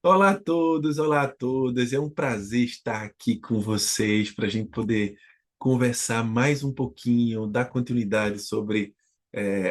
Olá a todos, olá a todas. É um prazer estar aqui com vocês para a gente poder conversar mais um pouquinho, dar continuidade sobre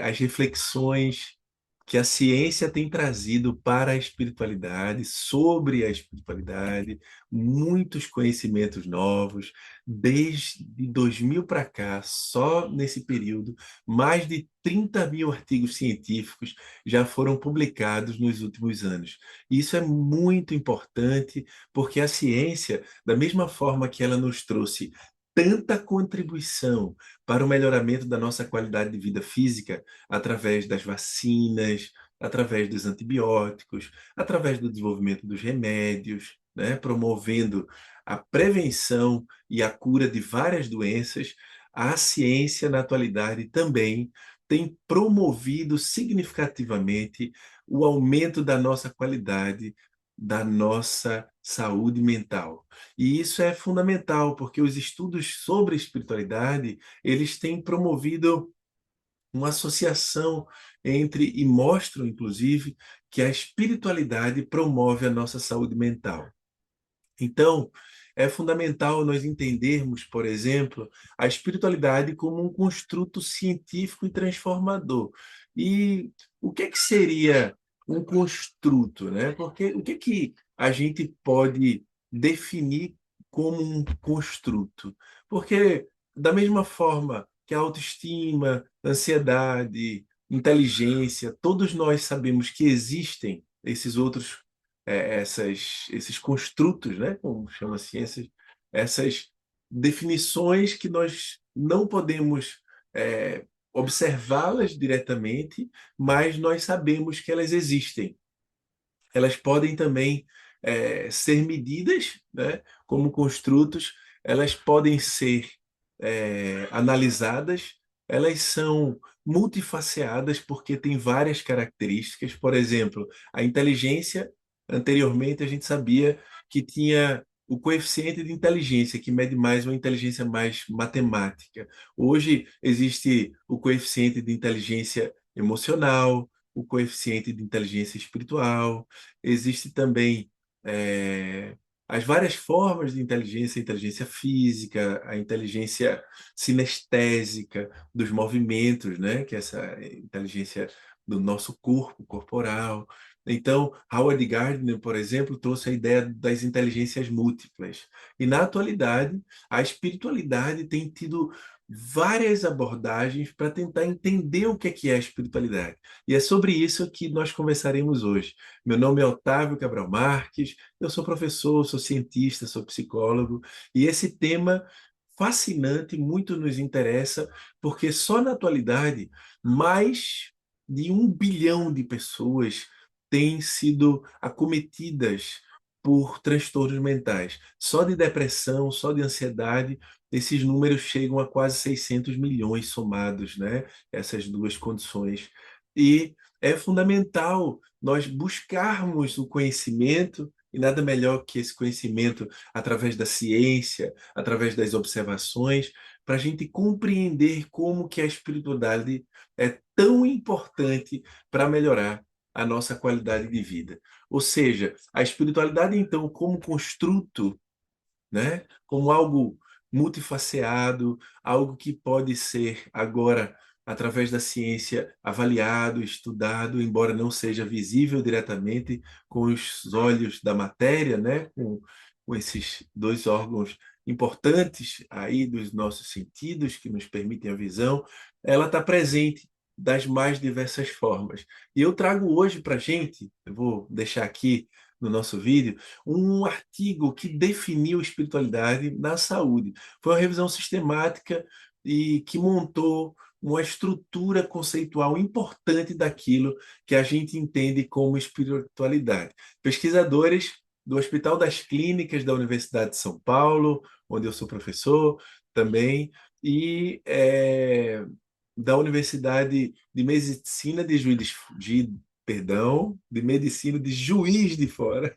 as reflexões que a ciência tem trazido para a espiritualidade, sobre a espiritualidade, muitos conhecimentos novos, desde 2000 para cá, só nesse período, mais de 30 mil artigos científicos já foram publicados nos últimos anos. Isso é muito importante, porque a ciência, da mesma forma que ela nos trouxe tanta contribuição para o melhoramento da nossa qualidade de vida física, através das vacinas, através dos antibióticos, através do desenvolvimento dos remédios, né, promovendo a prevenção e a cura de várias doenças, a ciência, na atualidade, também tem promovido significativamente o aumento da nossa qualidade, da nossa saúde mental. E isso é fundamental, porque os estudos sobre espiritualidade, eles têm promovido uma associação entre, e mostram, inclusive, que a espiritualidade promove a nossa saúde mental. Então, é fundamental nós entendermos, por exemplo, a espiritualidade como um construto científico e transformador. E o que seria um construto, né? Porque o que a gente pode definir como um construto? Porque da mesma forma que a autoestima, ansiedade, inteligência, todos nós sabemos que existem esses outros esses construtos, né, como chama a ciência, essas definições que nós não podemos observá-las diretamente, mas nós sabemos que elas existem. Elas podem também ser medidas, né, como construtos, elas podem ser analisadas, elas são multifaceadas porque têm várias características. Por exemplo, a inteligência, anteriormente a gente sabia que tinha o coeficiente de inteligência, que mede mais uma inteligência mais matemática. Hoje existe o coeficiente de inteligência emocional, o coeficiente de inteligência espiritual, existe também é, as várias formas de inteligência, a inteligência física, a inteligência sinestésica dos movimentos, né? Que é essa inteligência do nosso corpo, corporal. Então, Howard Gardner, por exemplo, trouxe a ideia das inteligências múltiplas. E na atualidade, a espiritualidade tem tido várias abordagens para tentar entender o que é a espiritualidade. E é sobre isso que nós conversaremos hoje. Meu nome é Otávio Cabral Marques, eu sou professor, sou cientista, sou psicólogo, e esse tema fascinante muito nos interessa, porque só na atualidade mais de 1 bilhão de pessoas têm sido acometidas por transtornos mentais. Só de depressão, só de ansiedade, esses números chegam a quase 600 milhões somados, né? Essas duas condições. E é fundamental nós buscarmos o conhecimento, e nada melhor que esse conhecimento através da ciência, através das observações, para a gente compreender como que a espiritualidade é tão importante para melhorar a nossa qualidade de vida. Ou seja, a espiritualidade, então, como construto, né? Como algo multifaceado, algo que pode ser agora, através da ciência, avaliado, estudado, embora não seja visível diretamente com os olhos da matéria, né? Com esses dois órgãos importantes aí dos nossos sentidos que nos permitem a visão, ela está presente das mais diversas formas. E eu trago hoje para a gente, eu vou deixar aqui no nosso vídeo, um artigo que definiu espiritualidade na saúde. Foi uma revisão sistemática e que montou uma estrutura conceitual importante daquilo que a gente entende como espiritualidade. Pesquisadores do Hospital das Clínicas da Universidade de São Paulo, onde eu sou professor também, e da Universidade de Medicina de de Medicina de Juiz de Fora,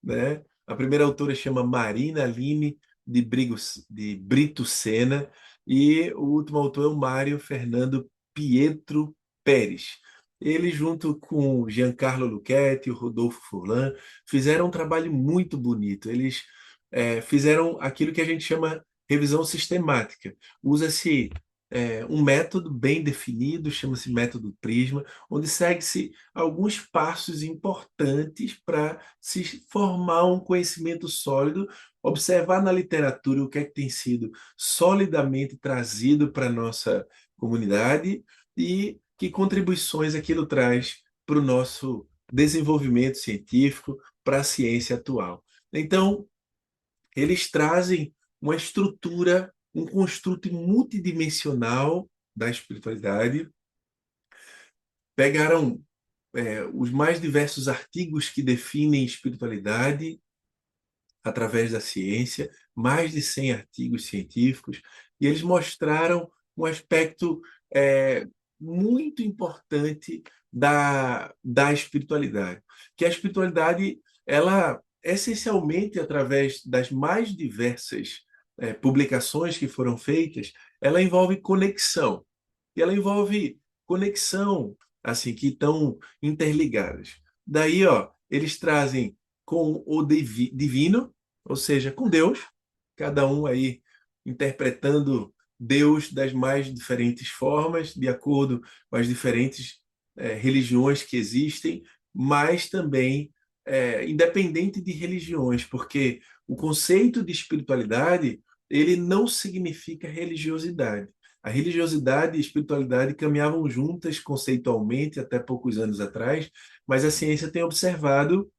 né? A primeira autora chama Marina Aline de Brito Sena e o último autor é o Mário Fernando Pietro Pérez. ele, junto com Giancarlo Luchetti, o Rodolfo Furlan, fizeram um trabalho muito bonito. Eles fizeram aquilo que a gente chama revisão sistemática. Usa-se um método bem definido, chama-se método Prisma, onde segue-se alguns passos importantes para se formar um conhecimento sólido, observar na literatura o que é que tem sido solidamente trazido para a nossa comunidade e que contribuições aquilo traz para o nosso desenvolvimento científico, para a ciência atual. Então, eles trazem uma estrutura, um construto multidimensional da espiritualidade, pegaram os mais diversos artigos que definem espiritualidade através da ciência, mais de 100 artigos científicos, e eles mostraram um aspecto é, muito importante da espiritualidade, que a espiritualidade, ela essencialmente através das mais diversas publicações que foram feitas, ela envolve conexão, e ela envolve conexão, assim, que estão interligadas. Daí, ó, eles trazem com o divino, ou seja, com Deus, cada um aí interpretando Deus das mais diferentes formas, de acordo com as diferentes religiões que existem, mas também independente de religiões, porque o conceito de espiritualidade ele não significa religiosidade. A religiosidade e a espiritualidade caminhavam juntas conceitualmente até poucos anos atrás, mas a ciência tem observado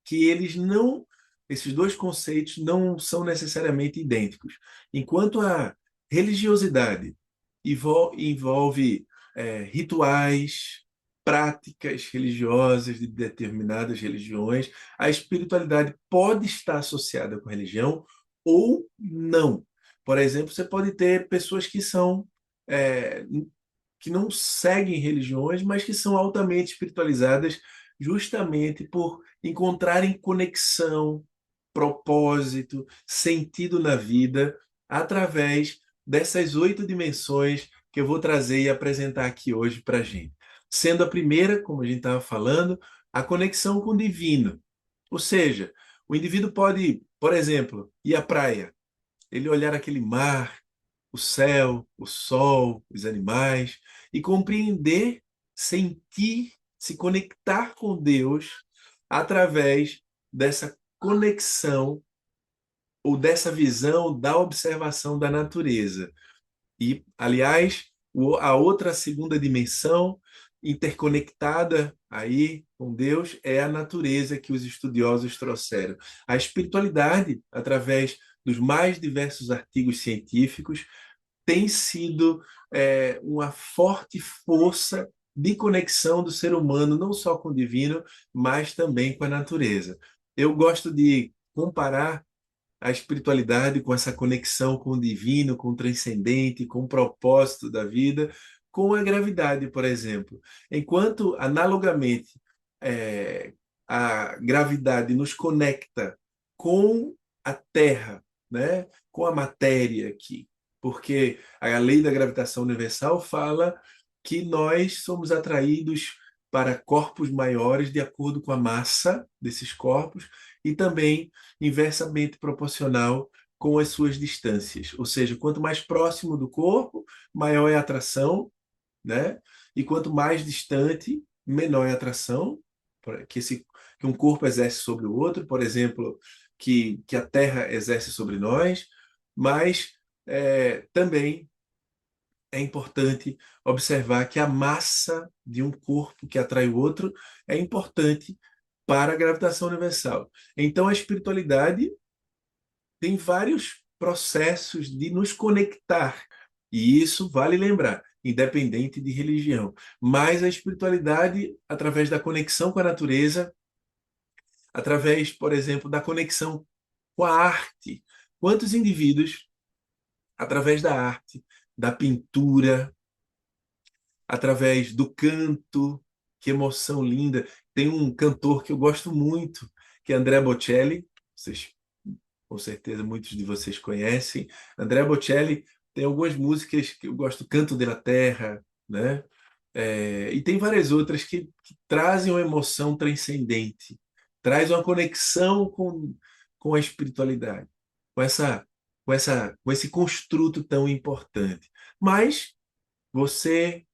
que esses dois conceitos não são necessariamente idênticos. Enquanto a religiosidade envolve rituais, práticas religiosas de determinadas religiões, a espiritualidade pode estar associada com a religião ou não. Por exemplo, você pode ter pessoas é, que não seguem religiões, mas que são altamente espiritualizadas justamente por encontrarem conexão, propósito, sentido na vida através dessas 8 dimensões que eu vou trazer e apresentar aqui hoje para a gente. Sendo a primeira, como a gente estava falando, a conexão com o divino. Ou seja, o indivíduo pode, por exemplo, ir à praia, ele olhar aquele mar, o céu, o sol, os animais, e compreender, sentir, se conectar com Deus através dessa conexão ou dessa visão da observação da natureza. E, aliás, a outra segunda dimensão interconectada aí com Deus é a natureza que os estudiosos trouxeram. A espiritualidade, através dos mais diversos artigos científicos, tem sido uma forte força de conexão do ser humano, não só com o divino, mas também com a natureza. Eu gosto de comparar a espiritualidade com essa conexão com o divino, com o transcendente, com o propósito da vida, com a gravidade, por exemplo. Enquanto, analogamente, é, a gravidade nos conecta com a Terra, né? Com a matéria aqui, porque a lei da gravitação universal fala que nós somos atraídos para corpos maiores de acordo com a massa desses corpos e também inversamente proporcional com as suas distâncias. Ou seja, quanto mais próximo do corpo, maior é a atração, né? E quanto mais distante, menor é a atração que um corpo exerce sobre o outro, por exemplo, que a Terra exerce sobre nós, mas também é importante observar que a massa de um corpo que atrai o outro é importante para a gravitação universal. Então, a espiritualidade tem vários processos de nos conectar, e isso vale lembrar, independente de religião. Mas a espiritualidade, através da conexão com a natureza, através, por exemplo, da conexão com a arte. Quantos indivíduos, através da arte, da pintura, através do canto, que emoção linda. Tem um cantor que eu gosto muito, que é Andrea Bocelli. Vocês, com certeza, muitos de vocês conhecem. Andrea Bocelli tem algumas músicas que eu gosto, Canto della Terra, né? E tem várias outras que trazem uma emoção transcendente, traz uma conexão com a espiritualidade, com com esse construto tão importante. Mas você,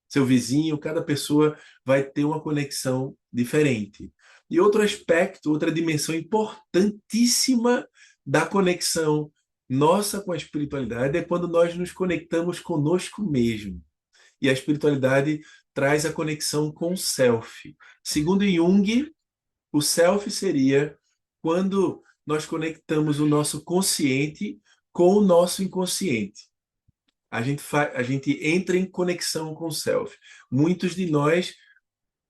seu vizinho, cada pessoa vai ter uma conexão diferente. E outro aspecto, outra dimensão importantíssima da conexão nossa com a espiritualidade é quando nós nos conectamos conosco mesmo. E a espiritualidade traz a conexão com o self. Segundo Jung, o self seria quando nós conectamos o nosso consciente com o nosso inconsciente. A gente entra em conexão com o self. Muitos de nós,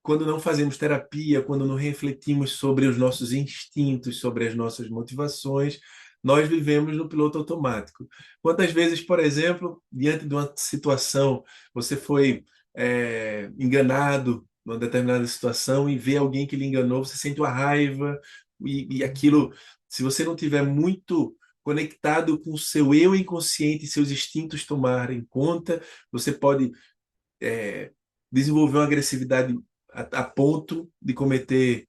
quando não fazemos terapia, quando não refletimos sobre os nossos instintos, sobre as nossas motivações, nós vivemos no piloto automático. Quantas vezes, por exemplo, diante de uma situação, você foi enganado numa determinada situação e vê alguém que lhe enganou, você sente uma raiva e aquilo, se você não tiver muito conectado com o seu eu inconsciente e seus instintos tomarem conta, você pode é, desenvolver uma agressividade a ponto de cometer,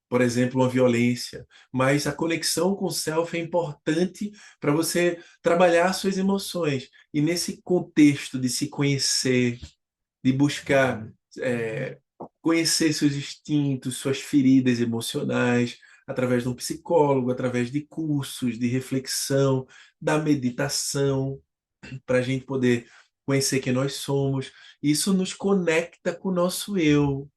por exemplo, uma violência. Mas a conexão com o self é importante para você trabalhar suas emoções. E nesse contexto de se conhecer, de buscar conhecer seus instintos, suas feridas emocionais, através de um psicólogo, através de cursos de reflexão, da meditação, para a gente poder conhecer quem nós somos. Isso nos conecta com o nosso eu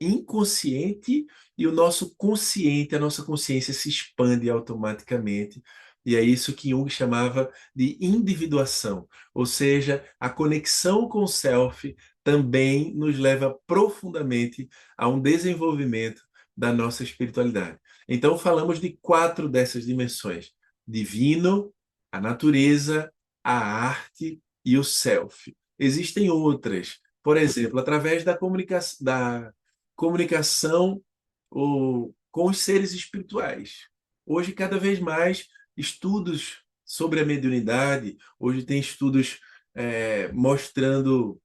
inconsciente e o nosso consciente, a nossa consciência se expande automaticamente. E é isso que Jung chamava de individuação, ou seja, a conexão com o self também nos leva profundamente a um desenvolvimento da nossa espiritualidade. Então, falamos de 4 dessas dimensões: divino, a natureza, a arte e o self. Existem outras, por exemplo, através comunicação com os seres espirituais. Hoje, cada vez mais, estudos sobre a mediunidade, hoje tem estudos mostrando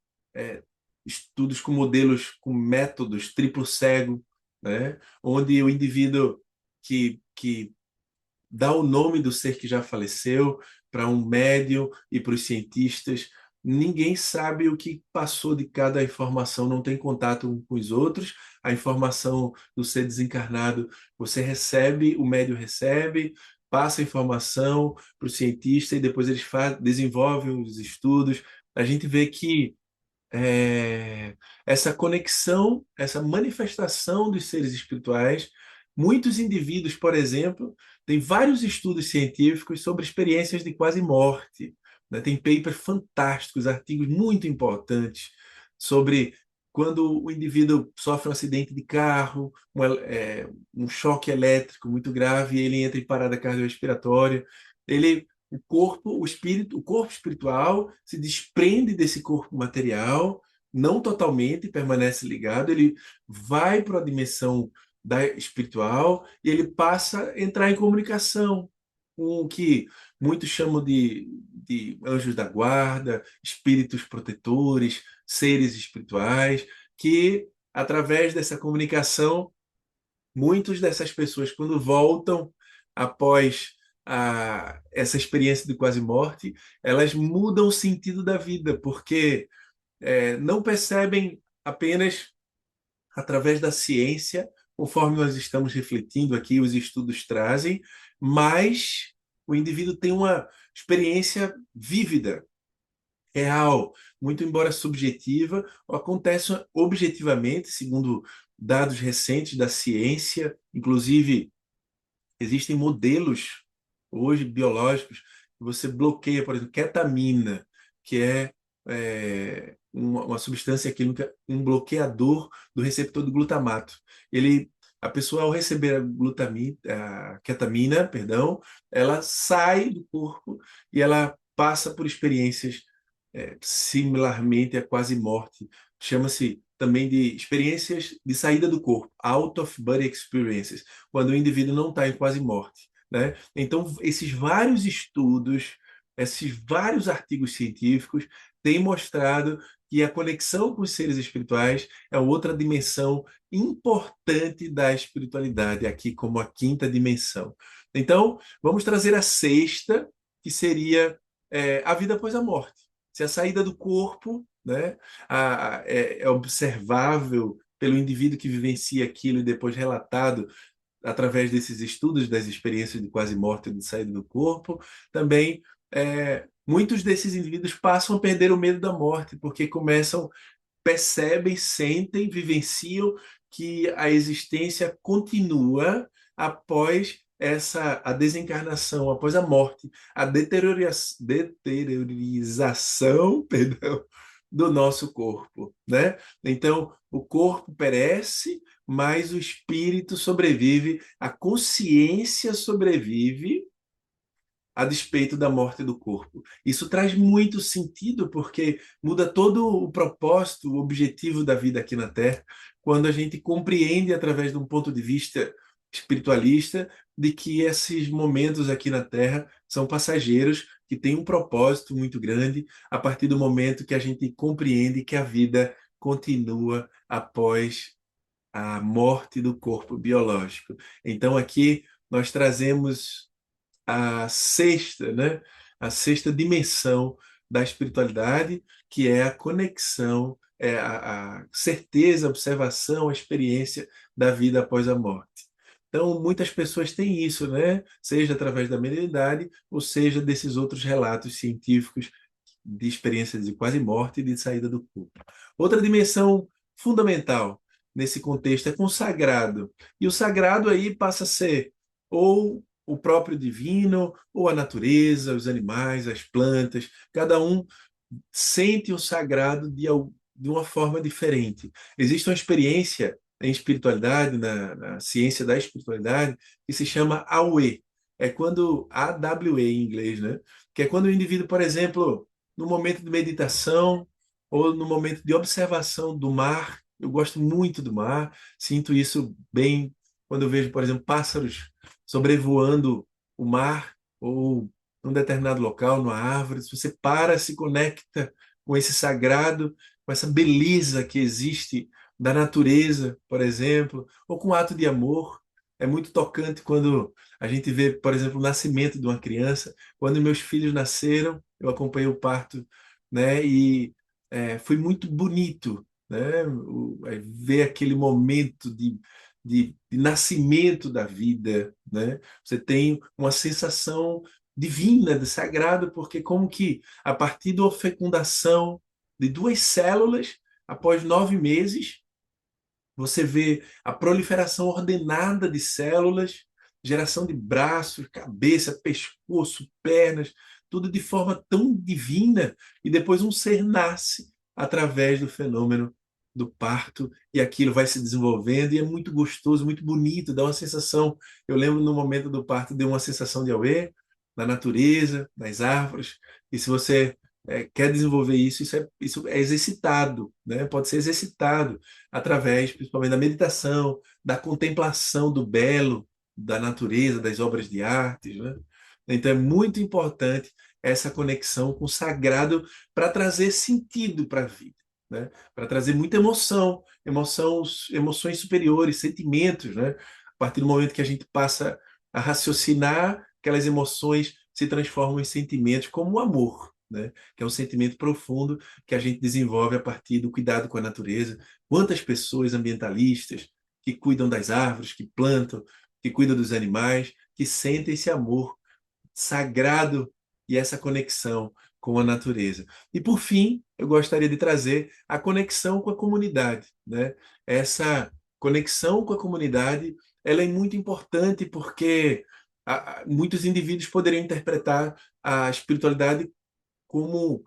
estudos com modelos, com métodos triplo cego, né? Onde o indivíduo que dá o nome do ser que já faleceu para um médium e para os cientistas. Ninguém sabe o que passou de cada informação, não tem contato um com os outros. A informação do ser desencarnado, você recebe, o médium recebe, passa a informação para o cientista e depois eles desenvolvem os estudos. A gente vê que essa conexão, essa manifestação dos seres espirituais. Muitos indivíduos, por exemplo, têm vários estudos científicos sobre experiências de quase morte, né? Tem papers fantásticos, artigos muito importantes sobre quando o indivíduo sofre um acidente de carro, um choque elétrico muito grave, e ele entra em parada cardiorrespiratória. O corpo espiritual se desprende desse corpo material, não totalmente, permanece ligado, ele vai para a dimensão da espiritual e ele passa a entrar em comunicação com o que muitos chamam de anjos da guarda, espíritos protetores, seres espirituais, que através dessa comunicação, muitas dessas pessoas, quando voltam após essa experiência de quase morte, elas mudam o sentido da vida, porque não percebem apenas através da ciência, conforme nós estamos refletindo aqui, os estudos trazem, mas o indivíduo tem uma experiência vívida, real, muito embora subjetiva, acontece objetivamente, segundo dados recentes da ciência, inclusive existem modelos hoje biológicos que você bloqueia, por exemplo, ketamina, que uma substância química, um bloqueador do receptor do glutamato. A pessoa, ao receber a ketamina, perdão, ela sai do corpo e ela passa por experiências similarmente à quase morte. Chama-se também de experiências de saída do corpo, out of body experiences, quando o indivíduo não está em quase morte, né? Então, esses vários estudos, esses vários artigos científicos têm mostrado que a conexão com os seres espirituais é outra dimensão importante da espiritualidade, aqui como a quinta dimensão. Então, vamos trazer a sexta, que seria a vida após a morte. Se a saída do corpo, né, é observável pelo indivíduo que vivencia aquilo e depois relatado através desses estudos das experiências de quase morte e de saída do corpo, também muitos desses indivíduos passam a perder o medo da morte, porque começam, percebem, sentem, vivenciam que a existência continua após a desencarnação, após a morte, a deteriorização, perdão, do nosso corpo, né? Então, o corpo perece, mas o espírito sobrevive, a consciência sobrevive a despeito da morte do corpo. Isso traz muito sentido, porque muda todo o propósito, o objetivo da vida aqui na Terra, quando a gente compreende, através de um ponto de vista espiritualista, de que esses momentos aqui na Terra são passageiros, que têm um propósito muito grande, a partir do momento que a gente compreende que a vida continua após a morte do corpo biológico. Então, aqui nós trazemos a sexta, né? A sexta dimensão da espiritualidade, que é a conexão, a certeza, a observação, a experiência da vida após a morte. Então, muitas pessoas têm isso, né? Seja através da mediunidade, ou seja desses outros relatos científicos de experiências de quase morte e de saída do corpo. Outra dimensão fundamental nesse contexto é com o sagrado. E o sagrado aí passa a ser ou o próprio divino, ou a natureza, os animais, as plantas. Cada um sente o sagrado de uma forma diferente. Existe uma experiência em espiritualidade, na ciência da espiritualidade, que se chama AWE. É quando, AWE em inglês, né? Que é quando o indivíduo, por exemplo, no momento de meditação ou no momento de observação do mar, eu gosto muito do mar, sinto isso bem quando eu vejo, por exemplo, pássaros sobrevoando o mar ou num determinado local, numa árvore, se você para, se conecta com esse sagrado, com essa beleza que existe da natureza, por exemplo, ou com um ato de amor. É muito tocante quando a gente vê, por exemplo, o nascimento de uma criança. Quando meus filhos nasceram, eu acompanhei o parto, né? E foi muito bonito, né? Ver aquele momento de nascimento da vida, né? Você tem uma sensação divina, de sagrado, porque como que a partir da fecundação de duas células, após 9 meses, você vê a proliferação ordenada de células, geração de braços, cabeça, pescoço, pernas, tudo de forma tão divina, e depois um ser nasce através do fenômeno do parto, e aquilo vai se desenvolvendo, e é muito gostoso, muito bonito, dá uma sensação. Eu lembro no momento do parto, deu uma sensação de auê, na natureza, nas árvores, e se você quer desenvolver isso, isso é exercitado, né? Pode ser exercitado através, principalmente, da meditação, da contemplação do belo, da natureza, das obras de arte, né? Então é muito importante essa conexão com o sagrado para trazer sentido para a vida, né? Para trazer muita emoções superiores, sentimentos, né? A partir do momento que a gente passa a raciocinar, aquelas emoções se transformam em sentimentos como o amor, né? Que é um sentimento profundo que a gente desenvolve a partir do cuidado com a natureza. Quantas pessoas ambientalistas que cuidam das árvores, que plantam, que cuidam dos animais, que sentem esse amor sagrado e essa conexão com a natureza. E por fim, eu gostaria de trazer a conexão com a comunidade, né? Essa conexão com a comunidade, ela é muito importante porque muitos indivíduos poderiam interpretar a espiritualidade como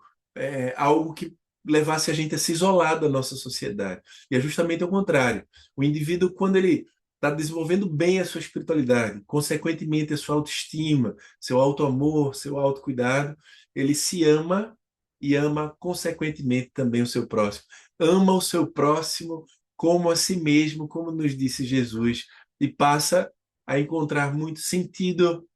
algo que levasse a gente a se isolar da nossa sociedade. E é justamente o contrário. O indivíduo, quando ele está desenvolvendo bem a sua espiritualidade, consequentemente a sua autoestima, seu autoamor, seu autocuidado, ele se ama e ama consequentemente também o seu próximo. Ama o seu próximo como a si mesmo, como nos disse Jesus, e passa a encontrar muito sentido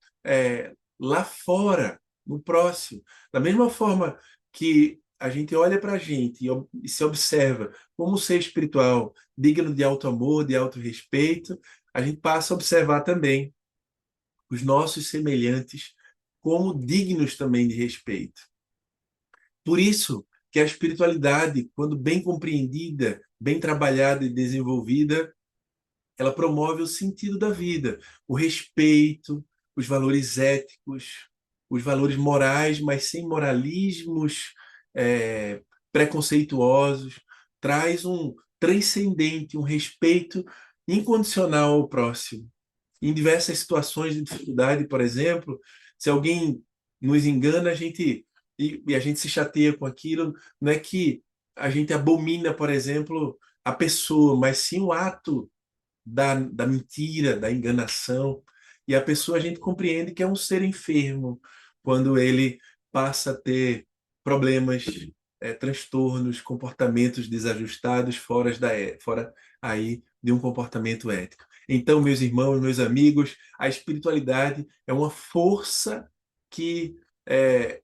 lá fora, no próximo. Da mesma forma que a gente olha para a gente e se observa como um ser espiritual digno de alto amor, de alto respeito, a gente passa a observar também os nossos semelhantes como dignos também de respeito. Por isso que a espiritualidade, quando bem compreendida, bem trabalhada e desenvolvida, ela promove o sentido da vida, o respeito, os valores éticos, os valores morais, mas sem moralismos preconceituosos, traz um transcendente, um respeito incondicional ao próximo. Em diversas situações de dificuldade, por exemplo, se alguém nos engana, a gente se chateia com aquilo, não é que a gente abomina, por exemplo, a pessoa, mas sim o ato da mentira, da enganação. E a pessoa a gente compreende que é um ser enfermo quando ele passa a ter problemas, transtornos, comportamentos desajustados fora aí de um comportamento ético. Então, meus irmãos, meus amigos, a espiritualidade é uma força que,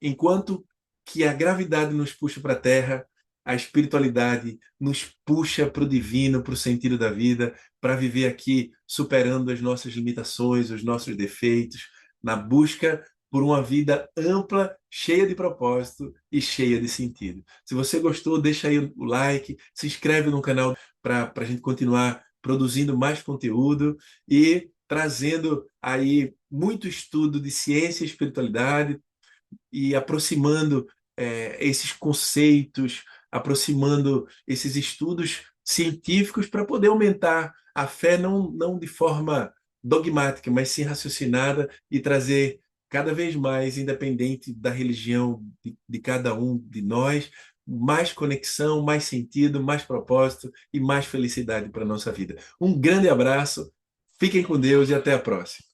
enquanto que a gravidade nos puxa para a Terra, a espiritualidade nos puxa para o divino, para o sentido da vida, para viver aqui superando as nossas limitações, os nossos defeitos, na busca por uma vida ampla, cheia de propósito e cheia de sentido. Se você gostou, deixa aí o like, se inscreve no canal para a gente continuar produzindo mais conteúdo e trazendo aí muito estudo de ciência e espiritualidade e aproximando esses conceitos, aproximando esses estudos científicos para poder aumentar a fé não de forma dogmática, mas sim raciocinada e trazer cada vez mais, independente da religião de cada um de nós, mais conexão, mais sentido, mais propósito e mais felicidade para a nossa vida. Um grande abraço, fiquem com Deus e até a próxima.